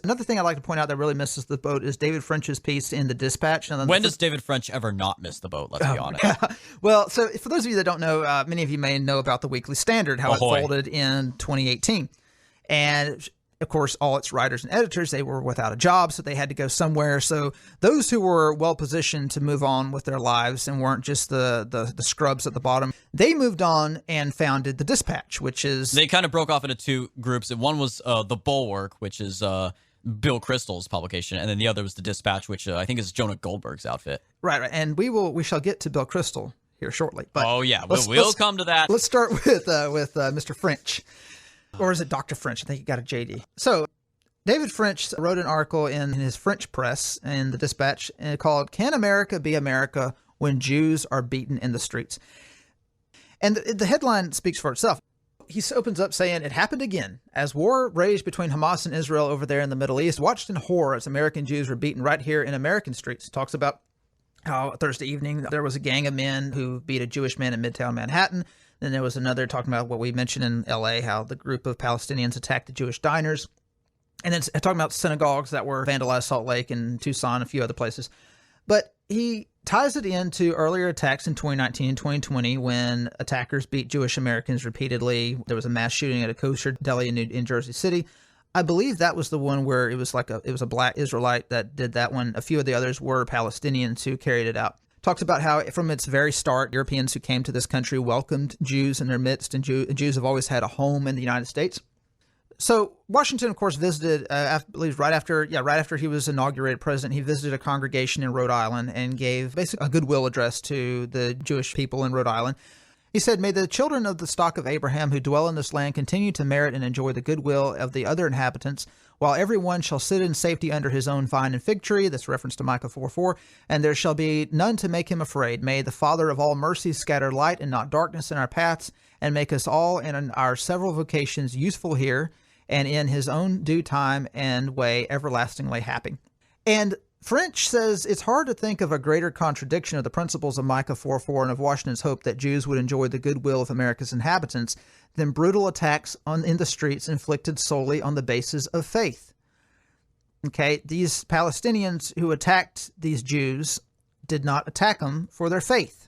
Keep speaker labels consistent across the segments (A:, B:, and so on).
A: Another thing I'd like to point out that really misses the boat is David French's piece in the Dispatch.
B: When does David French ever not miss the boat? Let's be honest.
A: Well, so for those of you that don't know, many of you may know about the Weekly Standard, how
B: Ahoy.
A: it folded in 2018. And of course, all its writers and editors, they were without a job, so they had to go somewhere. So those who were well positioned to move on with their lives and weren't just the scrubs at the bottom, they moved on and founded the Dispatch, which is...
B: They kind of broke off into two groups. One was the Bulwark, which is Bill Kristol's publication, and then the other was the Dispatch, which I think is Jonah Goldberg's outfit.
A: Right. And we shall get to Bill Kristol here shortly. But
B: oh yeah, we'll come to that.
A: Let's start with Mr. French. Or is it Dr. French? I think he got a JD. So David French wrote an article in his French press in the Dispatch called "Can America Be America When Jews Are Beaten in the Streets?" And the headline speaks for itself. He opens up saying, "It happened again. As war raged between Hamas and Israel over there in the Middle East, watched in horror as American Jews were beaten right here in American streets." Talks about how Thursday evening there was a gang of men who beat a Jewish man in Midtown Manhattan. Then there was another talking about what we mentioned in L.A., how the group of Palestinians attacked the Jewish diners. And then talking about synagogues that were vandalized, Salt Lake and Tucson, a few other places. But he ties it into earlier attacks in 2019 and 2020 when attackers beat Jewish Americans repeatedly. There was a mass shooting at a kosher deli in Jersey City. I believe that was the one where it was a black Israelite that did that one. A few of the others were Palestinians who carried it out. Talks about how from its very start, Europeans who came to this country welcomed Jews in their midst, and Jews have always had a home in the United States. So Washington, of course, visited, I believe, right after he was inaugurated president, he visited a congregation in Rhode Island and gave basically a goodwill address to the Jewish people in Rhode Island. He said, "May the children of the stock of Abraham who dwell in this land continue to merit and enjoy the goodwill of the other inhabitants, while everyone shall sit in safety under his own vine and fig tree." That's reference to Micah 4:4. "And there shall be none to make him afraid. May the Father of all mercies scatter light and not darkness in our paths, and make us all in our several vocations useful here, and in his own due time and way everlastingly happy." And French says it's hard to think of a greater contradiction of the principles of Micah 4:4 and of Washington's hope that Jews would enjoy the goodwill of America's inhabitants than brutal attacks in the streets inflicted solely on the basis of faith. Okay, these Palestinians who attacked these Jews did not attack them for their faith.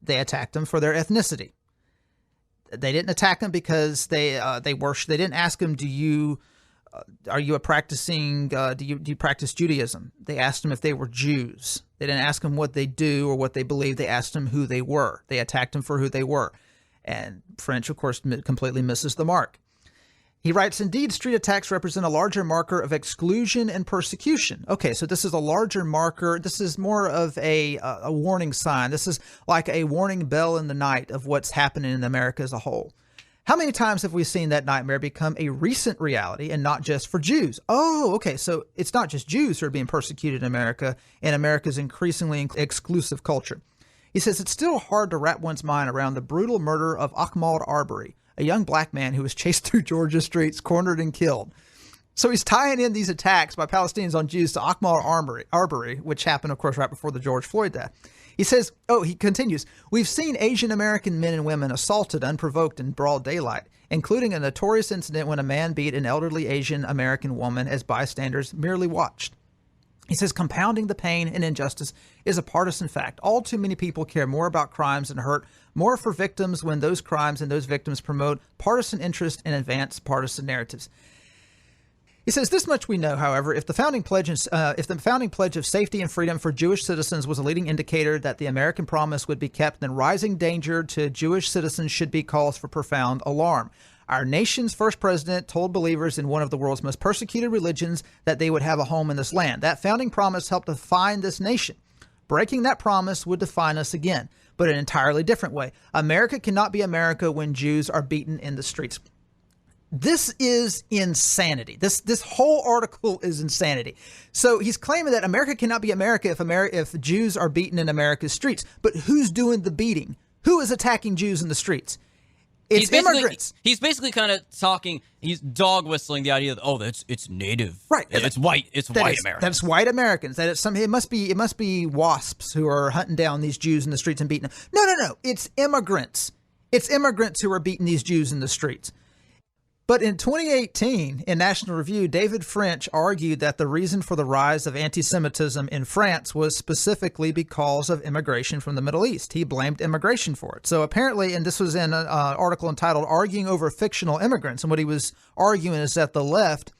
A: They attacked them for their ethnicity. They didn't attack them because they worship. They didn't ask them, are you a practicing, do you practice Judaism? They asked them if they were Jews. They didn't ask them what they do or what they believe. They asked them who they were. They attacked them for who they were. And French, of course, completely misses the mark. He writes, "Indeed, street attacks represent a larger marker of exclusion and persecution." Okay, so this is a larger marker. This is more of a warning sign. This is like a warning bell in the night of what's happening in America as a whole. How many times have we seen that nightmare become a recent reality and not just for Jews? Oh, okay, so it's not just Jews who are being persecuted in America and America's increasingly exclusive culture. He says it's still hard to wrap one's mind around the brutal murder of Ahmaud Arbery, a young black man who was chased through Georgia streets, cornered and killed. So he's tying in these attacks by Palestinians on Jews to Ahmaud Arbery, which happened, of course, right before the George Floyd death. He says, he continues, "We've seen Asian American men and women assaulted unprovoked in broad daylight, including a notorious incident when a man beat an elderly Asian American woman as bystanders merely watched." He says, "Compounding the pain and injustice is a partisan fact. All too many people care more about crimes and hurt more for victims when those crimes and those victims promote partisan interest and advance partisan narratives." He says, "This much we know, however, if the founding pledge of safety and freedom for Jewish citizens was a leading indicator that the American promise would be kept, then rising danger to Jewish citizens should be cause for profound alarm. Our nation's first president told believers in one of the world's most persecuted religions that they would have a home in this land. That founding promise helped define this nation. Breaking that promise would define us again, but in an entirely different way. America cannot be America when Jews are beaten in the streets." This is insanity. This whole article is insanity. So he's claiming that America cannot be America if Jews are beaten in America's streets. But who's doing the beating? Who is attacking Jews in the streets? It's immigrants.
B: He's basically kind of talking. He's dog whistling the idea that it's native,
A: right?
B: It's white. It's white Americans.
A: That's white Americans. That it's it must be WASPs who are hunting down these Jews in the streets and beating them. No. It's immigrants. It's immigrants who are beating these Jews in the streets. But in 2018, in National Review, David French argued that the reason for the rise of anti-Semitism in France was specifically because of immigration from the Middle East. He blamed immigration for it. So apparently, and this was in an article entitled Arguing Over Fictional Immigrants, and what he was arguing is that the left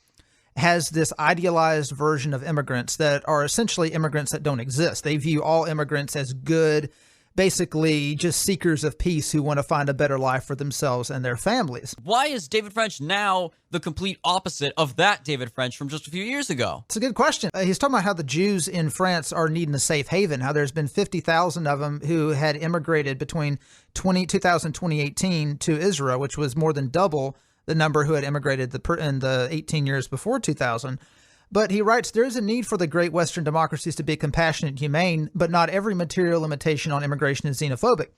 A: has this idealized version of immigrants that are essentially immigrants that don't exist. They view all immigrants as good, basically just seekers of peace who want to find a better life for themselves and their families.
B: Why is David French now the complete opposite of that David French from just a few years ago?
A: It's a good question. He's talking about how the Jews in France are needing a safe haven, how there's been 50,000 of them who had immigrated between 2000 and 2018 to Israel, which was more than double the number who had immigrated in the 18 years before 2000. But he writes, there is a need for the great Western democracies to be compassionate and humane, but not every material limitation on immigration is xenophobic.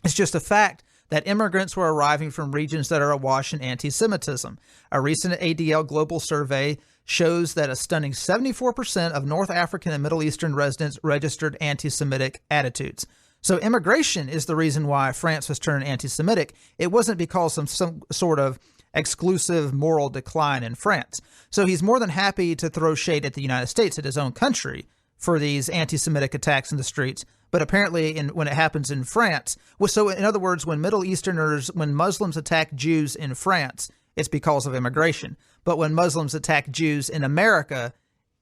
A: It's just a fact that immigrants were arriving from regions that are awash in anti-Semitism. A recent ADL Global survey shows that a stunning 74% of North African and Middle Eastern residents registered anti-Semitic attitudes. So immigration is the reason why France was turned anti-Semitic. It wasn't because of some sort of exclusive moral decline in France. So he's more than happy to throw shade at the United States, at his own country, for these anti-Semitic attacks in the streets. But apparently when it happens in France, so in other words, when when Muslims attack Jews in France, it's because of immigration. But when Muslims attack Jews in America,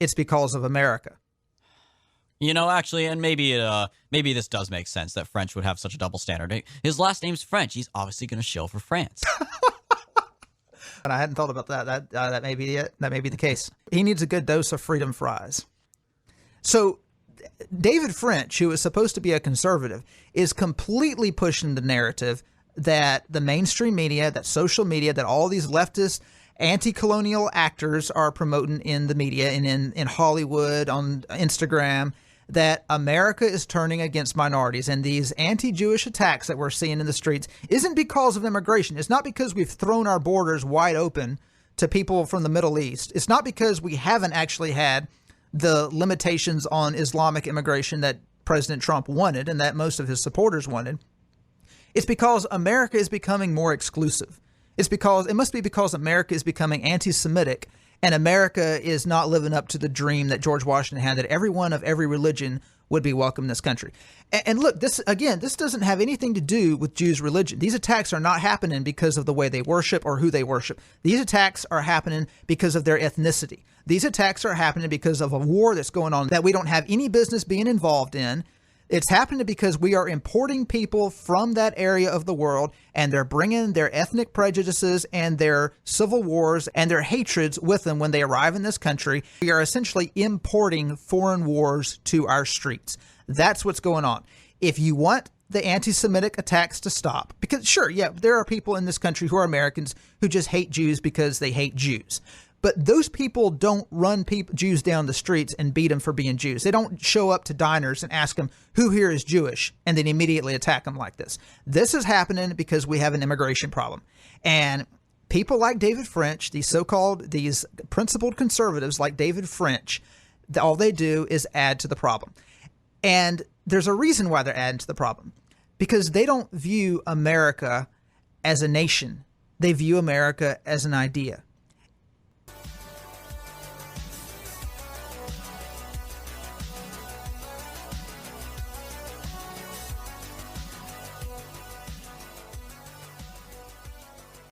A: it's because of America.
B: You know, actually, and maybe this does make sense that French would have such a double standard. His last name's French. He's obviously going to shill for France.
A: And I hadn't thought about that. That may be it. That may be the case. He needs a good dose of freedom fries. So David French, who is supposed to be a conservative, is completely pushing the narrative that the mainstream media, that social media, that all these leftist anti-colonial actors are promoting in the media and in Hollywood, on Instagram, that America is turning against minorities, and these anti-Jewish attacks that we're seeing in the streets isn't because of immigration. It's not because we've thrown our borders wide open to people from the Middle East. It's not because we haven't actually had the limitations on Islamic immigration that President Trump wanted and that most of his supporters wanted. It's because America is becoming more exclusive. It must be because America is becoming anti-Semitic, and America is not living up to the dream that George Washington had, that everyone of every religion would be welcome in this country. And look, this doesn't have anything to do with Jews' religion. These attacks are not happening because of the way they worship or who they worship. These attacks are happening because of their ethnicity. These attacks are happening because of a war that's going on that we don't have any business being involved in. It's happening because we are importing people from that area of the world, and they're bringing their ethnic prejudices and their civil wars and their hatreds with them when they arrive in this country. We are essentially importing foreign wars to our streets. That's what's going on. If you want the anti-Semitic attacks to stop, because sure, yeah, there are people in this country who are Americans who just hate Jews because they hate Jews. But those people don't run Jews down the streets and beat them for being Jews. They don't show up to diners and ask them, who here is Jewish, and then immediately attack them like this. This is happening because we have an immigration problem. And people like David French, these principled conservatives like David French, all they do is add to the problem. And there's a reason why they're adding to the problem. Because they don't view America as a nation. They view America as an idea.